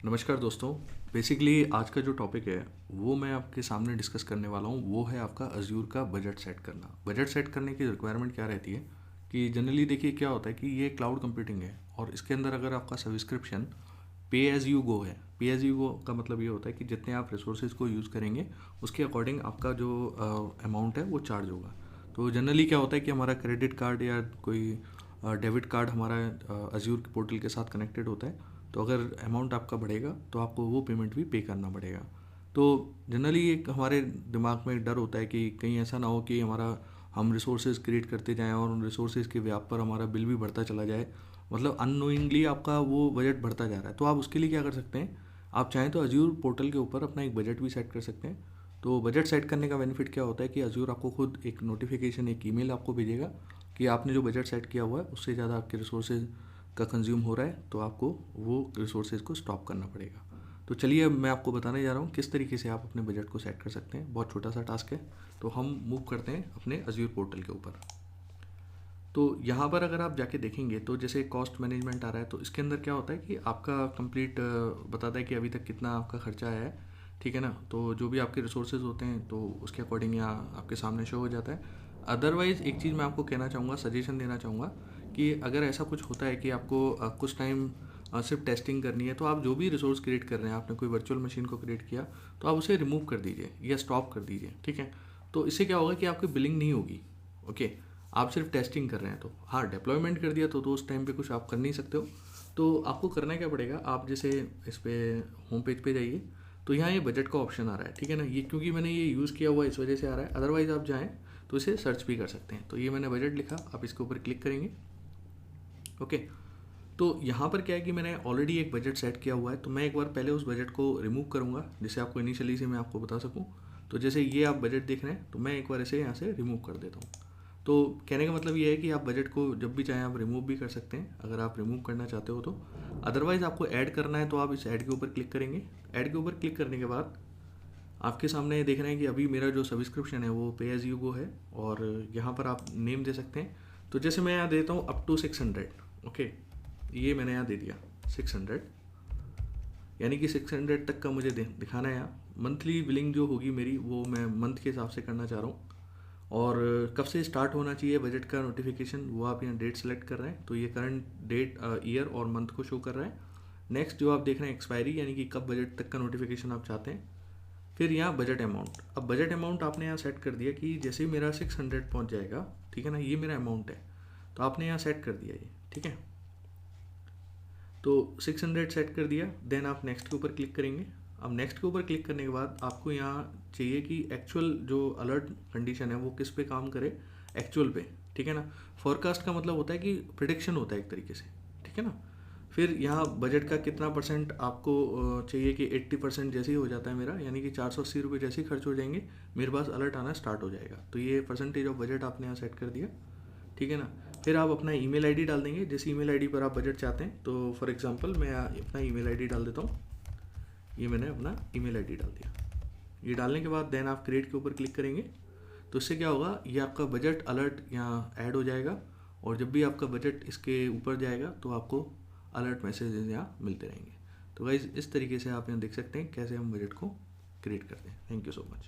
नमस्कार दोस्तों। बेसिकली आज का जो टॉपिक है वो मैं आपके सामने डिस्कस करने वाला हूँ। वो है आपका अज्यूर का बजट सेट करना। बजट सेट करने की रिक्वायरमेंट क्या रहती है कि जनरली देखिए क्या होता है कि ये क्लाउड कंप्यूटिंग है और इसके अंदर अगर आपका सब्सक्रिप्शन पे एज यू गो है। पे एज यू गो का मतलब ये होता है कि जितने आप रिसोर्सेज को यूज़ करेंगे उसके अकॉर्डिंग आपका जो अमाउंट है वो चार्ज होगा। तो जनरली क्या होता है कि हमारा क्रेडिट कार्ड या कोई डेबिट कार्ड हमारा अज्यूर के पोर्टल के साथ कनेक्टेड होता है। तो अगर अमाउंट आपका बढ़ेगा तो आपको वो पेमेंट भी पे करना पड़ेगा। तो जनरली एक हमारे दिमाग में डर होता है कि कहीं ऐसा ना हो कि हम रिसोर्सेज क्रिएट करते जाएं और उन रिसोर्सेज के व्याप पर हमारा बिल भी बढ़ता चला जाए। मतलब अननोइंगली आपका वो बजट बढ़ता जा रहा है। तो आप उसके लिए क्या कर सकते हैं, आप चाहें तो अज्यूर पोर्टल के ऊपर अपना एक बजट भी सेट कर सकते हैं। तो बजट सेट करने का बेनिफिट क्या होता है कि अज्यूर आपको खुद एक नोटिफिकेशन, एक ईमेल आपको भेजेगा कि आपने जो बजट सेट किया हुआ है उससे ज़्यादा आपके रिसोर्सेज का कंज्यूम हो रहा है, तो आपको वो रिसोर्सेज को स्टॉप करना पड़ेगा। तो चलिए अब मैं आपको बताने जा रहा हूँ किस तरीके से आप अपने बजट को सेट कर सकते हैं। बहुत छोटा सा टास्क है। तो हम मूव करते हैं अपने अज्यूर पोर्टल के ऊपर। तो यहाँ पर अगर आप जाके देखेंगे तो जैसे कॉस्ट मैनेजमेंट आ रहा है, तो इसके अंदर क्या होता है कि आपका कंप्लीट बताता है कि अभी तक कितना आपका खर्चा आया है। ठीक है ना। तो जो भी आपके रिसोर्सेज होते हैं तो उसके अकॉर्डिंग यहाँ आपके सामने शो हो जाता है। अदरवाइज़ एक चीज़ मैं आपको कहना चाहूँगा, सजेशन देना चाहूँगा कि अगर ऐसा कुछ होता है कि आपको कुछ टाइम सिर्फ टेस्टिंग करनी है, तो आप जो भी रिसोर्स क्रिएट कर रहे हैं, आपने कोई वर्चुअल मशीन को क्रिएट किया तो आप उसे रिमूव कर दीजिए या स्टॉप कर दीजिए। ठीक है। तो इससे क्या होगा कि आपकी बिलिंग नहीं होगी। ओके। आप सिर्फ टेस्टिंग कर रहे हैं तो हाँ, डिप्लॉयमेंट कर दिया तो उस टाइम पे कुछ आप कर नहीं सकते हो। तो आपको करना क्या पड़ेगा, आप जैसे इस पे होम पेज पे जाइए तो यहाँ ये बजट का ऑप्शन आ रहा है। ठीक है ना। ये क्योंकि मैंने ये यूज़ किया हुआ है इस वजह से आ रहा है, अदरवाइज़ आप जाएँ तो इसे सर्च भी कर सकते हैं। तो ये मैंने बजट लिखा, आप इसके ऊपर क्लिक करेंगे। ओके। तो यहाँ पर क्या है कि मैंने ऑलरेडी एक बजट सेट किया हुआ है, तो मैं एक बार पहले उस बजट को रिमूव करूँगा जिससे आपको इनिशियली से मैं आपको बता सकूँ। तो जैसे ये आप बजट देख रहे हैं तो मैं एक बार इसे यहाँ से रिमूव कर देता हूँ। तो कहने का मतलब ये है कि आप बजट को जब भी चाहें आप रिमूव भी कर सकते हैं अगर आप रिमूव करना चाहते हो तो। अदरवाइज़ आपको ऐड करना है तो आप इस ऐड के ऊपर क्लिक करेंगे। ऐड के ऊपर क्लिक करने के बाद आपके सामने देख रहे हैं कि अभी मेरा जो सब्सक्रिप्शन है वो पे एज यू गो है और यहाँ पर आप नेम दे सकते हैं। तो जैसे मैं यहाँ देता हूँ अप टू 600। ओके। ये मैंने यहाँ दे दिया 600, यानी कि 600 तक का मुझे दिखाना है। यहाँ मंथली बिलिंग जो होगी मेरी वो मैं मंथ के हिसाब से करना चाह रहा हूँ। और कब से स्टार्ट होना चाहिए बजट का नोटिफिकेशन वो आप यहाँ डेट सेलेक्ट कर रहे हैं, तो ये करंट डेट, ईयर और मंथ को शो कर रहा है। नेक्स्ट जो आप देख रहे हैं एक्सपायरी, यानी कि कब बजट तक का नोटिफिकेशन आप चाहते हैं। फिर यहाँ बजट अमाउंट, अब बजट अमाउंट आपने यहाँ सेट कर दिया कि जैसे ही मेरा 600 पहुँच जाएगा, ठीक है ना, ये मेरा अमाउंट है तो आपने यहाँ सेट कर दिया ये। ठीक है। तो 600 सेट कर दिया, देन आप नेक्स्ट के ऊपर क्लिक करेंगे। अब नेक्स्ट के ऊपर क्लिक करने के बाद आपको यहाँ चाहिए कि एक्चुअल जो अलर्ट कंडीशन है वो किस पे काम करे, एक्चुअल पे। ठीक है ना। फोरकास्ट का मतलब होता है कि प्रिडिक्शन होता है एक तरीके से। ठीक है ना। फिर यहाँ बजट का कितना परसेंट आपको चाहिए कि 80% जैसे ही हो जाता है मेरा, यानी कि 480 रुपये जैसे ही खर्च हो जाएंगे मेरे पास अलर्ट आना स्टार्ट हो जाएगा। तो ये परसेंटेज ऑफ बजट आपने यहाँ सेट कर दिया। ठीक है ना। फिर आप अपना ईमेल आईडी डाल देंगे जिस ईमेल आईडी पर आप बजट चाहते हैं। तो फॉर एग्जांपल मैं अपना ईमेल आईडी डाल देता हूँ। ये मैंने अपना ईमेल आईडी डाल दिया। ये डालने के बाद देन आप क्रिएट के ऊपर क्लिक करेंगे। तो इससे क्या होगा, ये आपका बजट अलर्ट यहाँ ऐड हो जाएगा और जब भी आपका बजट इसके ऊपर जाएगा तो आपको अलर्ट मैसेजेस यहाँ मिलते रहेंगे। तो गाइज इस तरीके से आप यहाँ देख सकते हैं कैसे हम बजट को क्रिएट करते हैं। Thank you so much.